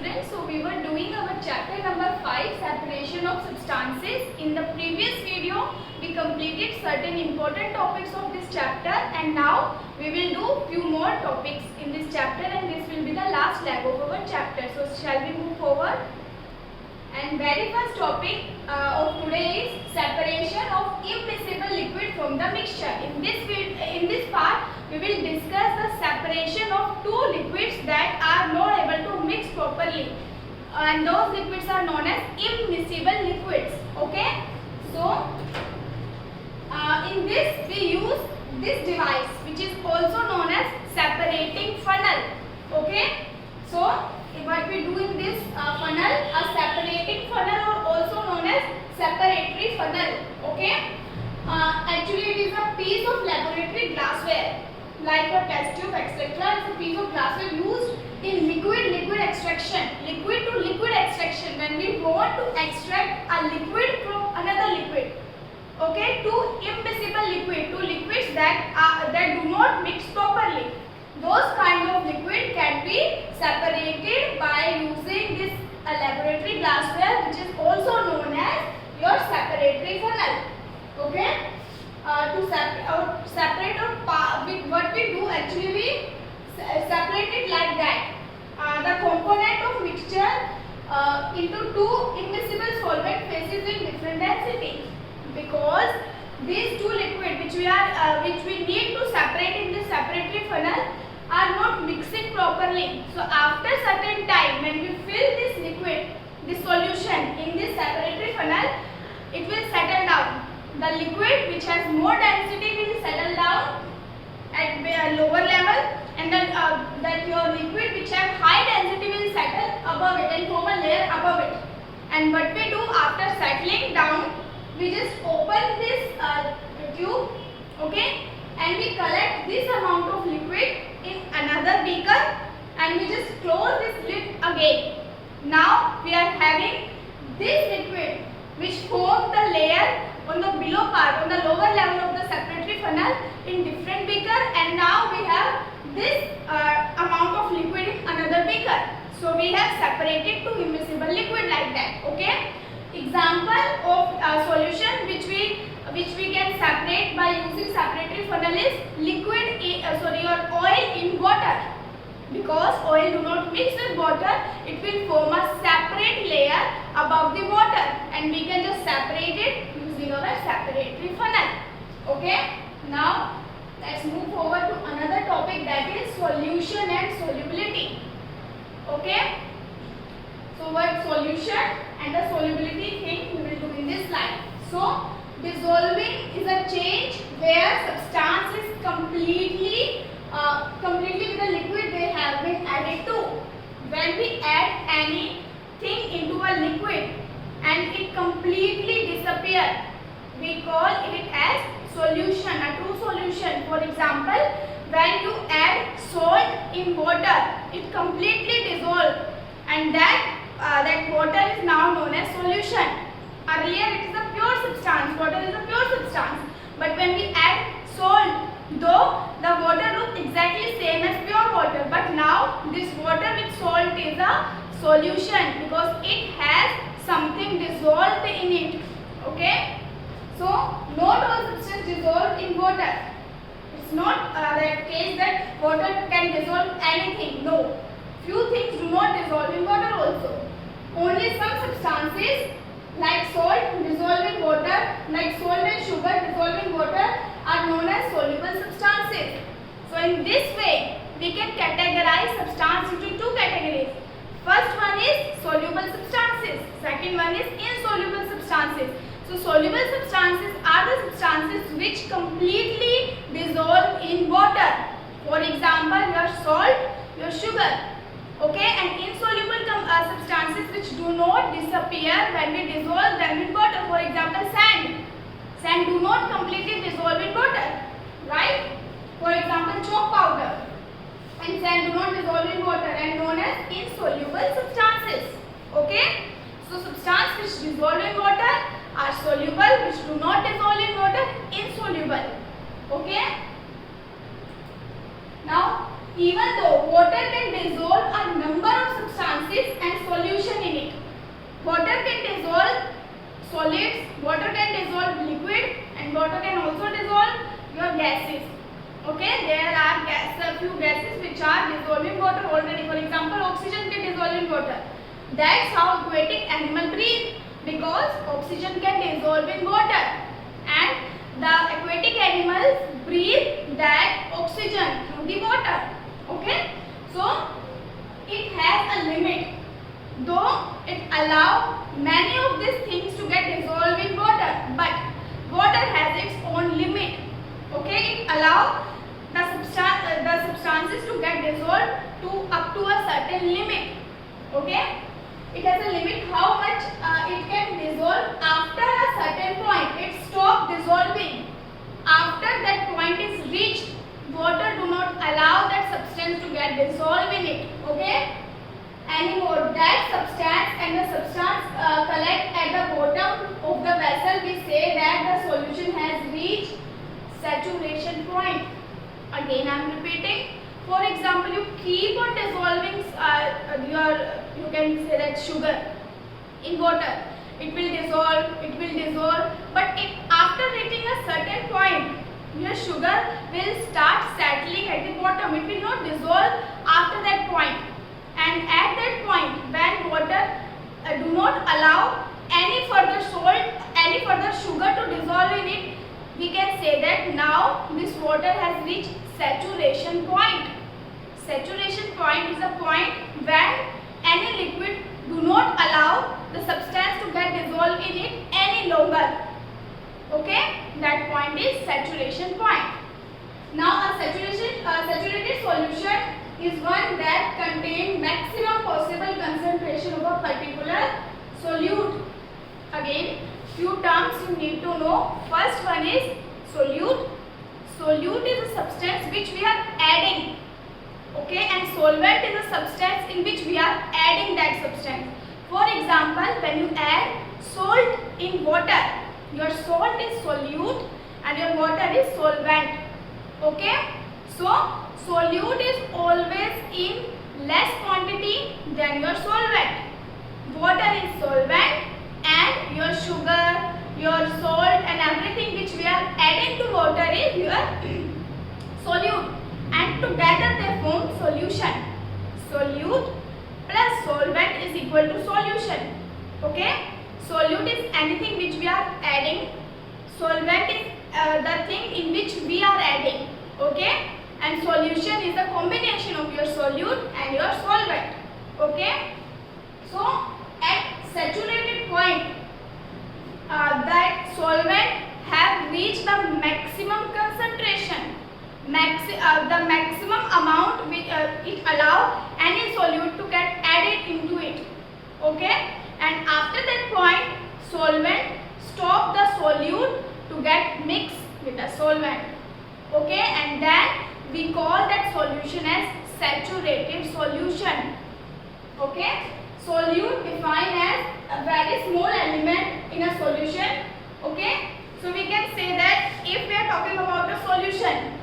students. So we were doing our chapter number 5, separation of substances. In the previous video we completed certain important topics of this chapter, and now we will do few more topics in this chapter, and this will be the last leg of our chapter. So shall we move forward? And very first topic of today is separation of immiscible liquid from the mixture. In this part we will discuss the separation of two liquids that are not able to mix properly, and those liquids are known as immiscible liquids. Okay, so in this we use this device which is also known as separating funnel. Okay, so what we do in this funnel, a separating funnel, or also known as separatory funnel. Okay, actually it is a piece of laboratory glassware like a test tube, etc. It's a piece of glassware used in liquid extraction, liquid to liquid extraction, when we want to extract a liquid from another liquid. Okay, to immiscible liquid, to liquids that do not mix properly. Those kind of liquid can be separated by using this laboratory glassware, which is also known as your separatory funnel. Okay, to separate what we do, actually we separate it like that. The component of mixture into two immiscible solvent phases in different density, because these two liquid which we need to separate in the separatory funnel are not mixing properly. So after certain time, when we fill this liquid, this solution in this separatory funnel, it will settle down. The liquid which has more density will settle down at a lower level, and then that your liquid which have high density will settle above it and form a layer above it. And what we do after settling down, we just open this tube, okay, and we collect this amount of liquid in another beaker, and we just close this lid again. Now we are having this liquid which forms the layer on the below part, on the lower level of the separatory funnel in different beaker, and now we have this amount of liquid in another beaker. So we have separated two immiscible liquid like that. Okay. Example of a solution which we can separate by using separatory funnel is or oil in water. Because oil do not mix with water, it will form a separate layer above the water, and we can just separate it using our separatory funnel. Okay. Now let's move forward to another topic, that is solution and solubility. Okay. So what solution and the solubility thing we will do in this slide. So dissolving is a change where substance is completely with the liquid they have been added to. When we add anything into a liquid and it completely disappears, we call it as solution, a true solution. For example, when you add salt in water, it completely dissolves, and that water is now known as solution. Earlier it is a pure substance, water is a pure substance, but when we add salt, though the water looks exactly same as pure water, but now this water with salt is a solution because it has something dissolved in it. Okay, so not all substance dissolved in water. It's not that case that water can dissolve anything. No, few things do not dissolve in water also. Only some substances like salt dissolve in water, like salt and sugar dissolve in water, are known as soluble substances. So in this way we can categorize substance into two categories. First one is soluble substances, second one is insoluble substances. So soluble substances are the substances which completely dissolve in water. For example, your salt, your sugar. Okay, and insoluble substances which do not disappear when we dissolve them in water. For example, sand. Sand do not completely dissolve in water, right? For example, chalk powder and sand do not dissolve in water and known as insoluble substances. Okay, so substances which dissolve in water are soluble, which do not dissolve in water, insoluble. Okay. Now, even though water can dissolve a number of substances, substances and solution in it. Water can dissolve solids, water can dissolve liquid, and water can also dissolve your gases. Okay, there are a few gases which are dissolving water already. For example, oxygen can dissolve in water. That's how aquatic animal breathe, because oxygen can dissolve in water, and the aquatic animals breathe that oxygen through the water. Okay, so it has a limit. Though it allows many of these things to get dissolved in water, but water has its own limit. Okay, it allows the substances to get dissolved to up to a certain limit. Okay, it has a limit how much it can dissolve. After a certain point, it stops dissolving. After that point is reached, water do not allow that substance to get dissolved in it. Okay, anymore. That substance and the substance collect at the bottom of the vessel. We say that the solution has reached saturation point. Again, I am repeating. For example, you keep on dissolving you can say that sugar in water. It will dissolve, but after reaching a certain point, your sugar will start settling at the bottom. It will not dissolve after that point. And at that point, when water do not allow any further sugar to dissolve in it, we can say that now this water has reached saturation point. Saturation point is a point when any liquid do not allow the substance to get dissolved in it any longer. Okay, that point is saturation point. Now a saturated solution is one that contains maximum possible concentration of a particular solute. Again, few terms you need to know. First one is solute. Solute is a substance which we are adding. Okay, and solvent is a substance in which we are adding that substance. For example, when you add salt in water, your salt is solute and your water is solvent. Okay, so solute is always in less quantity than your solvent. Water is solvent and your sugar, your salt and everything which we are adding to water is your solute, and together they form solution. Solute plus solvent is equal to solution. Okay, solute is anything which we are adding, solvent is the thing in which we are adding. Okay, and solution is the combination of your solute and your solvent. Okay, so at saturated point, that solvent have reached the maximum concentration, the maximum amount which it allow any solute to get added into it. Okay, and after that point, solvent stop the solute to get mixed with the solvent. Okay, and then we call that solution as saturated solution. Okay, solute defined as a very small element in a solution. Okay, so we can say that if we are talking about a solution,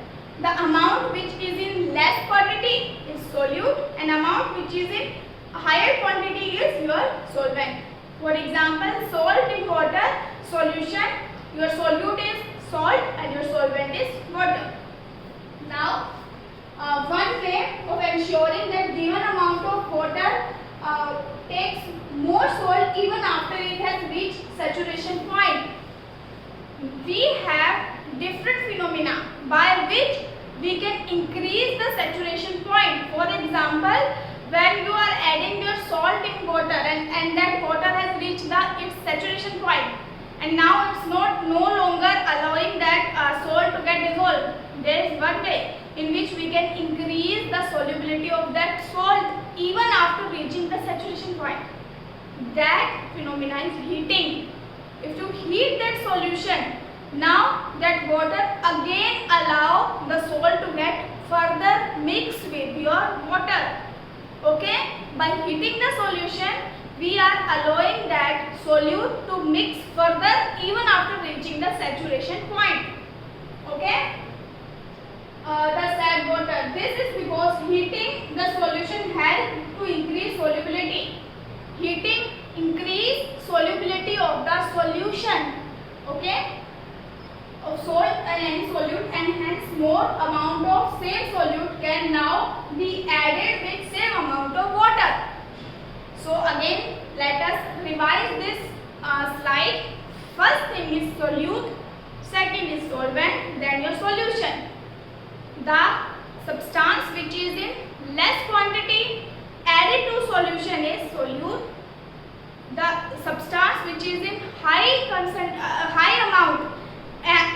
the amount which is in less quantity is solute and amount which is in higher quantity is your solvent. For example, salt in water solution, your solute is salt and your solvent is water. Now, one way of ensuring that given amount of water takes more salt even after it has reached saturation point, we have different phenomena by which we can increase the saturation point. For example, when you are adding your salt in water and that water has reached its saturation point, and now it's no longer allowing that salt to get dissolved. There is one way in which we can increase the solubility of that salt even after reaching the saturation point. That phenomena is heating. If you heat that solution, now that water again allow the salt to get further mixed with your water. Okay, by heating the solution, we are allowing that solute to mix further even after reaching the saturation point. Okay, the sad water. This is because heating the solution helps to increase solubility any solute, and hence more amount of same solute can now be added with same amount of water. So again, let us revise this slide. First thing is solute, second is solvent, then your solution. The substance which is in less quantity added to solution is solute. The substance which is in high amount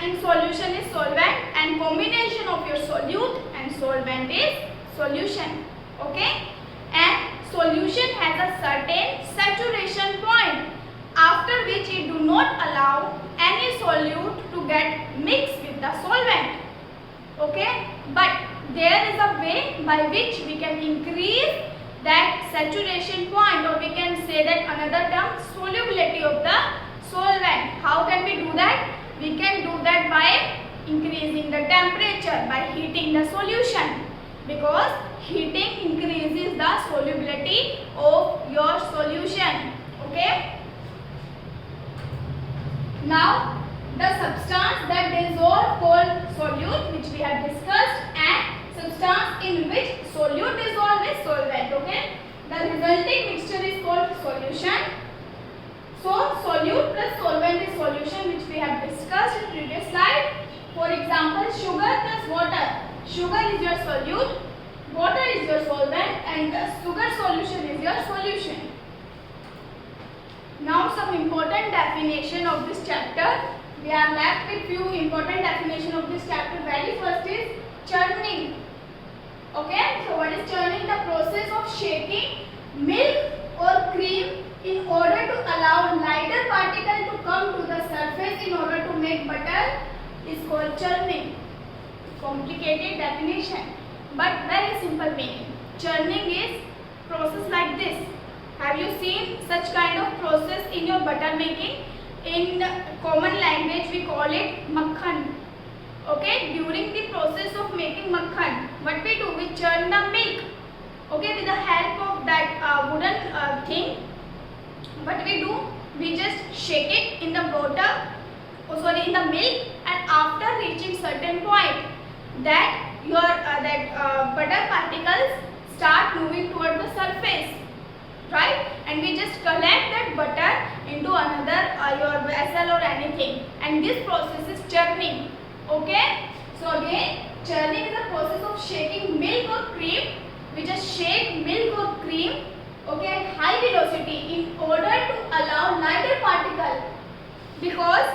in solution is solvent, and combination of your solute and solvent is solution. Okay, and solution has a certain saturation point after which it do not allow any solute to get mixed with the solvent. Okay, but there is a way by which we can increase that saturation point, or we can say that another term, solubility of the solvent. How can we do that? We can do that by increasing the temperature, by heating the solution, because heating increases the solubility of your solution. Okay. Now the substance that dissolve called solute, which we have discussed, and substance in which solute dissolve is solvent. Okay, the resulting mixture is called solution. So solute plus solvent is solution, which we have discussed in previous slide. For example, sugar plus water. Sugar is your solute, water is your solvent, and the sugar solution is your solution. Now some important definition of this chapter. We are left with few important definition of this chapter. Very first is churning. Okay, so what is churning? The process of shaking milk or cream in order to allow lighter particle to come to the surface in order to make butter is called churning. Complicated definition, but very simple meaning. Churning is process like this. Have you seen such kind of process in your butter making? In common language we call it makhan. Okay, during the process of making makhan, what we do, we churn the milk. Okay, with the help of that wooden thing. What we do, we just shake it in the water, in the milk, and after reaching certain point, that your butter particles start moving toward the surface, right? And we just collect that butter into another your vessel or anything, and this process is churning. Okay, so again, churning is a process of shaking milk or cream. We just shake milk or cream, okay, at high velocity in order to allow lighter particle, because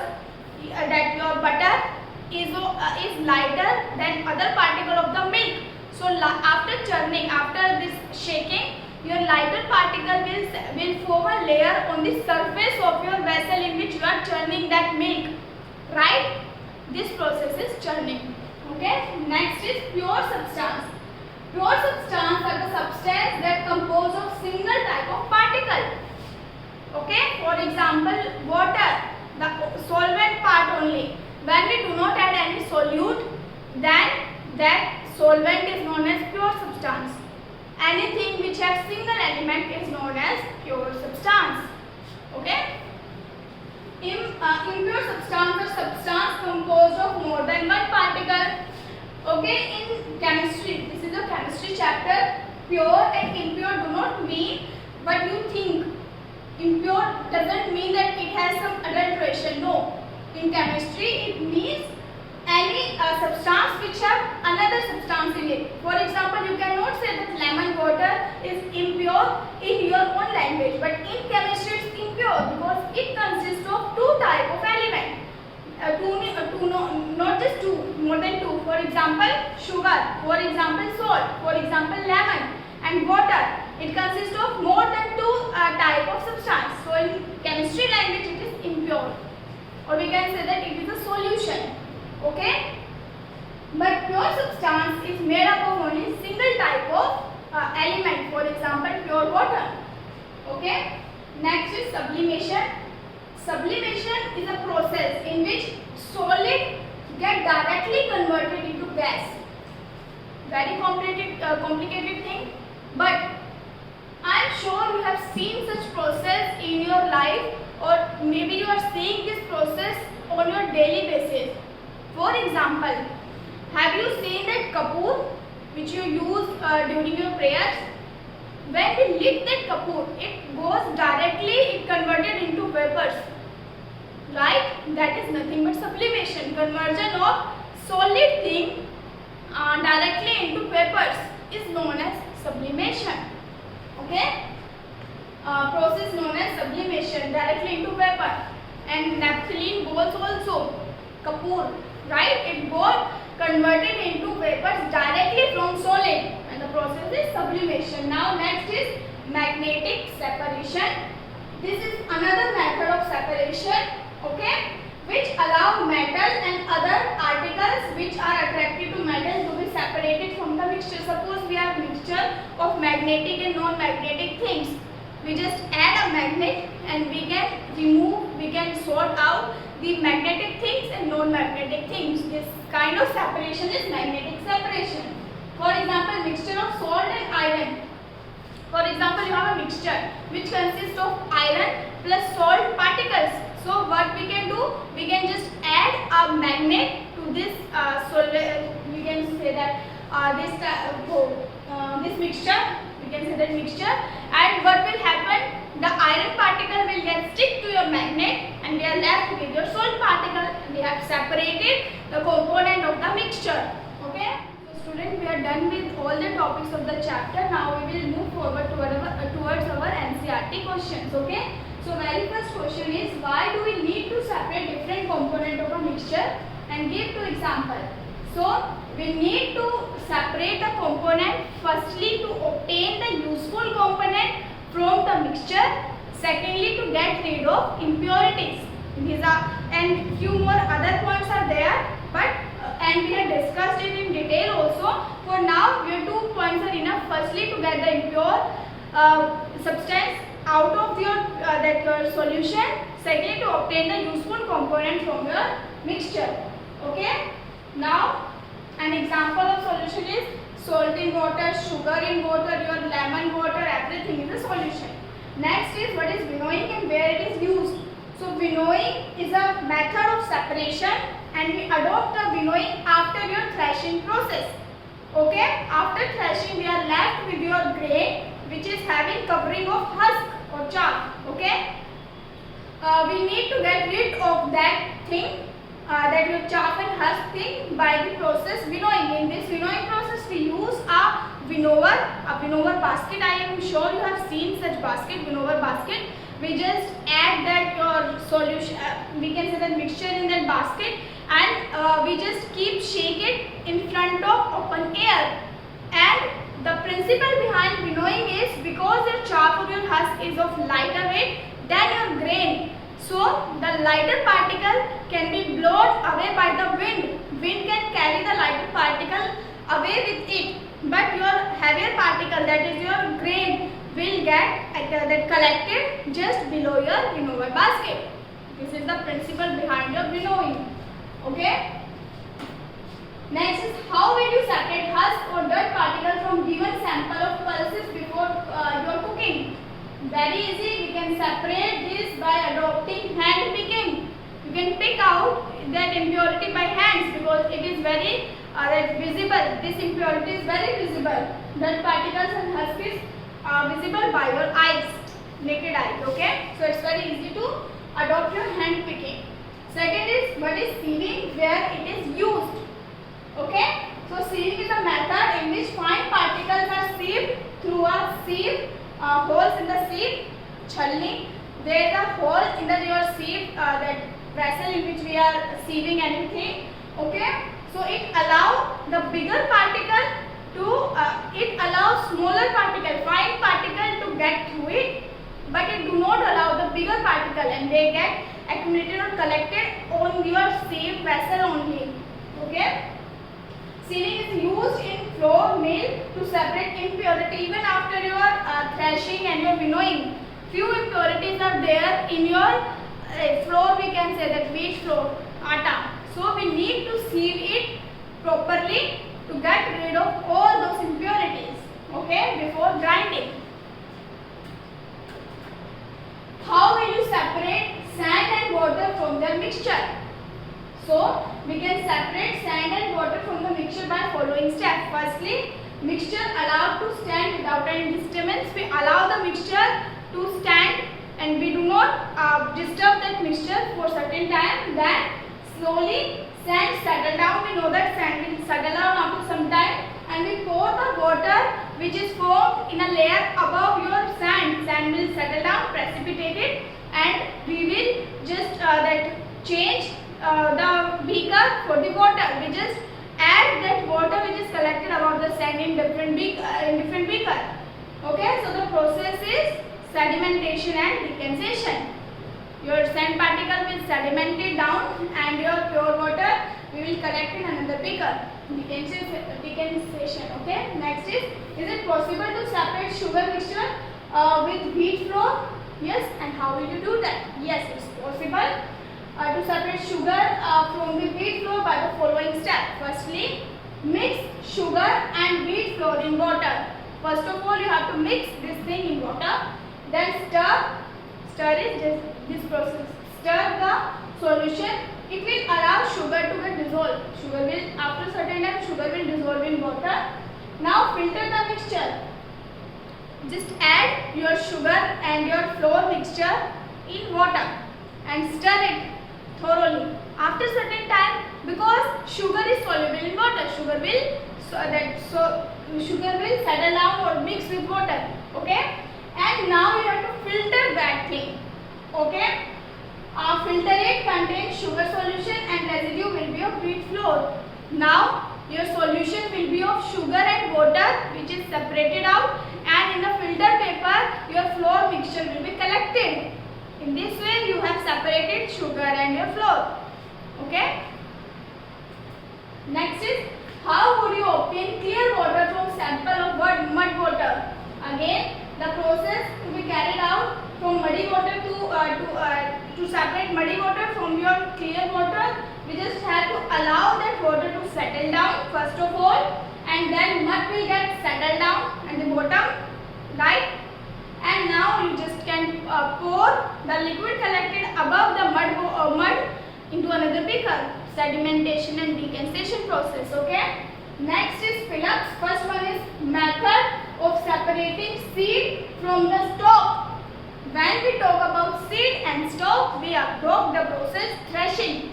that your butter is lighter than other particle of the milk. So after churning, after this shaking, your lighter particle will form a layer on the surface of your vessel in which you are churning that milk, right? This process is churning. Okay. Next is pure substance. Pure substance are the substance that compose of single type of particle. Okay. For example, water, the solvent part only. When we do not add any solute, then that solvent is known as pure substance. Anything which has single element is known as pure substance. Okay. Impure substance or substance composed of more than one particle. Okay, in chemistry, this is a chemistry chapter. Pure and impure do not mean what you think. Impure doesn't mean that it has some adulteration. No, in chemistry it means any substance which have another substance in it. For example, you cannot say that lemon water is impure in your own language, but in chemistry it's impure because it consists of two type of element. Not just two, more than two. For example, sugar. For example, salt. For example, lemon and water. It consists of more than two type of substance. So in chemistry language, it is impure, or we can say that it is a solution. Okay, but pure substance is made up of only single type of element. For example, pure water. Okay. Next is sublimation. Sublimation is a process in which solid get directly converted into gas. Very complicated thing, but I am sure you have seen such process in your life, or maybe you are seeing this process on your daily basis. example, have you seen that kapoor which you use during your prayers? When we lit that kapoor, it goes directly, it converted into vapors, right? That is nothing but sublimation. Conversion of solid thing directly into vapors is known as sublimation. Okay? Process known as sublimation, directly into vapor. And naphthalene goes also, kapoor, right? It got converted into vapors directly from solid, and the process is sublimation. Now next is magnetic separation. This is another method of separation, okay, which allow metal and other articles which are attracted to metal to be separated from the mixture. Suppose we have mixture of magnetic and non-magnetic things. We just add a magnet and we can remove, we can sort out the magnetic things and non-magnetic things. This kind of separation is magnetic separation. For example, mixture of salt and iron. For example, you have a mixture which consists of iron plus salt particles. So what we can do? We can just add a magnet to this we can say that this mixture. We can say that mixture, and what will happen? The iron particle will get stick to your magnet, and we are left with your salt particle. We have separated the component of the mixture. Okay. So students, we are done with all the topics of the chapter. Now we will move forward towards our NCERT questions. Okay. So very first question is, why do we need to separate different component of a mixture, and give two example. So we need to separate the component firstly to obtain the useful component from the mixture, secondly to get rid of impurities. These are, and few more other points are there, but and we have discussed it in detail also. For now, your 2 points are enough. Firstly, to get the impure substance out of your your solution. Secondly, to obtain the useful component from your mixture. Okay. Now, an example of solution is salt in water, sugar in water, your lemon water, everything is a solution. Next is what is winnowing and where it is used. So winnowing is a method of separation, and we adopt the winnowing after your thrashing process. Okay, after thrashing we are left with your grain which is having covering of husk or chaff. Okay, we need to get rid of that thing, that your chaff and husk thing, by the process winnowing. In this winnowing process we use a winnower basket. I am sure you have seen such basket, winnower basket. We just add that your solution, we can say that mixture in that basket, and we just keep shake it in front of open air. And the principle behind winnowing is because your chaff or your husk is of lighter weight than your grain, so the lighter particle can be blown away by the wind. Wind can carry the lighter particle away with it, but your heavier particle, that is your grain, will get that collected just below your winnower basket. This is the principle behind your winnowing. Okay. Next is, how will you separate husk or dirt particle from given sample of pulses before your cooking? Very easy. We can separate this by adopting hand picking. You can pick out that impurity by hands because it is very visible. This impurity is very visible. Dirt particles and husk is visible by your eyes, naked eyes. Okay, so it's very easy to adopt your hand picking. Second is, what is sieving, where it is used. Okay, so sieving is a method in which fine particles are sieved through a sieve, holes in the sieve, chalni. There is a hole in the your sieve, that vessel in which we are sieving anything. Okay, so it allows the bigger particle to, it allows smaller particle, fine particle to get through it, but it do not allow the bigger particle, and they get accumulated or collected on your sieve vessel only. Okay. Sieving is used in flour mill to separate impurity. Even after your thrashing and your winnowing, few impurities are there in your flour. We can say that wheat flour, atta. So we need to sieve it properly to get rid of all those impurities. Okay, before grinding. How will you separate sand and water from their mixture? So we can separate mixture by following steps. Firstly, mixture allowed to stand without any disturbance. We allow the mixture to stand and we do not disturb that mixture for certain time. Then slowly sand settle down. We know that sand will settle down after some time, and we pour the water which is formed in a layer above your sand. Sand will settle down, precipitate it, and we will just change the beaker for the water. We just add that water which is collected above the sand in different beaker. Okay, so the process is sedimentation and deconsation. Your sand particle will sediment it down, and your pure water we will collect in another beaker. Deconsation. Okay. Next is it possible to separate sugar mixture with wheat flour? Yes. And how will you do that? Yes, it's possible to separate sugar from the wheat flour by the following step. Firstly, mix sugar and wheat flour in water. First of all, you have to mix this thing in water. Then stir. Stir is this process. Stir the solution. It will allow sugar to get dissolved. Sugar will, after certain time, sugar will dissolve in water. Now filter the mixture. Just add your sugar and your flour mixture in water and stir it thoroughly. After certain time, because sugar is soluble in water, sugar will settle down or mix with water. Okay. And now you have to filter that thing. Okay. Filter it contains sugar solution and residue will be of wheat flour. Now your solution will be of sugar and water which is separated out, and in the filter paper your flour mixture will be collected. In this way you have separated sugar and your flour. Okay. Next is, how would you obtain clear water from sample of mud water? Again, the process to be carried out from muddy water to separate muddy water from your clear water. We just have to allow that water to settle down first of all, and then mud will get settled down at the bottom, right? And now you just can pour the liquid collected above the mud into another beaker. Sedimentation and deconsation process. Okay. Next is fill-ups. First one is method of separating seed from the stalk. When we talk about seed and stalk, we adopt the process threshing.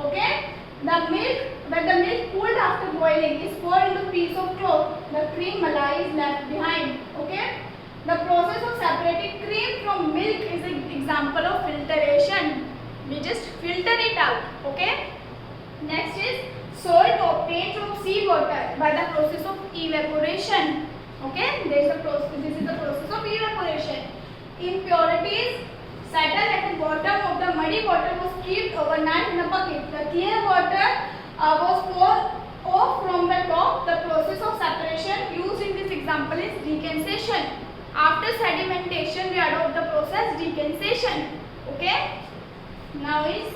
Okay. When the milk cooled after boiling is poured into a piece of cloth, the cream malai is left behind. Okay. The process of separating cream from milk is an example of filtration. We just filter it out. Okay. Next is salt obtained from seawater by the process of evaporation. Okay, this is the process of evaporation. Impurities settle at the bottom of the muddy water was kept overnight in a bucket. The clear water was poured off from the top. The process of separation used in this example is deconsation. After sedimentation, we adopt the process deconsation. Okay. Now is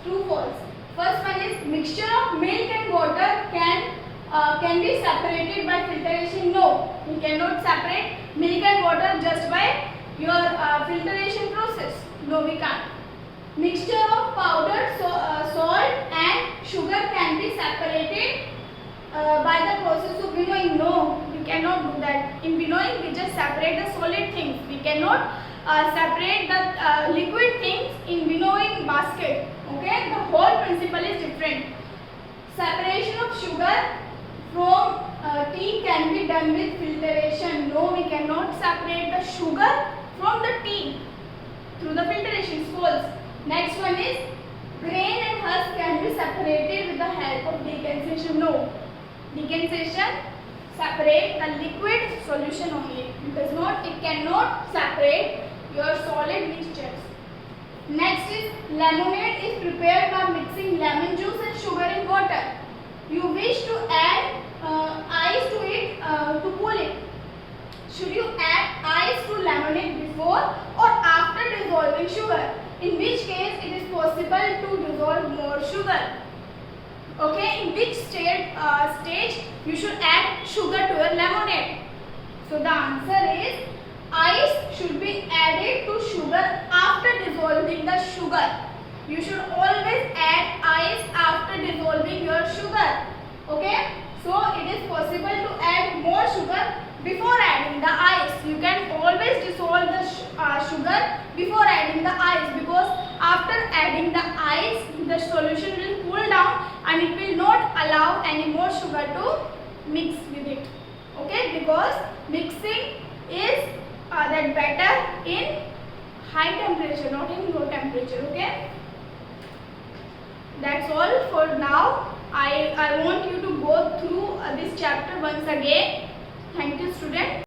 true false. First one is mixture of milk and water can be separated by filtration. No, we cannot separate milk and water just by your filtration process. No, we can't. Mixture of powdered salt and sugar can be separated by the process of winnowing. No, we cannot do that. In winnowing, we just separate the solid things. We cannot separate the liquid things in winnowing basket. Okay, the whole principle is different. Separation of sugar from tea can be done with filtration. No, we cannot separate the sugar from the tea through the filtration. False. Next one is grain and husk can be separated with the help of deconsation. No, deconsation separate the liquid solution only. It cannot separate your solid mixtures. Next is lemonade is prepared by mixing lemon juice and sugar in water. You wish to add ice to it to cool it. Should you add ice to lemonade before or after dissolving sugar? In which case it is possible to dissolve more sugar. Okay, in which stage you should add sugar to your lemonade? So the answer is ice should be added to sugar after dissolving the sugar. You should always add ice after dissolving your sugar. Okay, so it is possible to add more sugar before adding the ice. You can always dissolve the sugar before adding the ice, because after adding the ice the solution will cool down and it will not allow any more sugar to mix with it. Okay, because mixing is that better in high temperature, not in low temperature. Okay, that's all for now. I want you to go through this chapter once again. Thank you, students.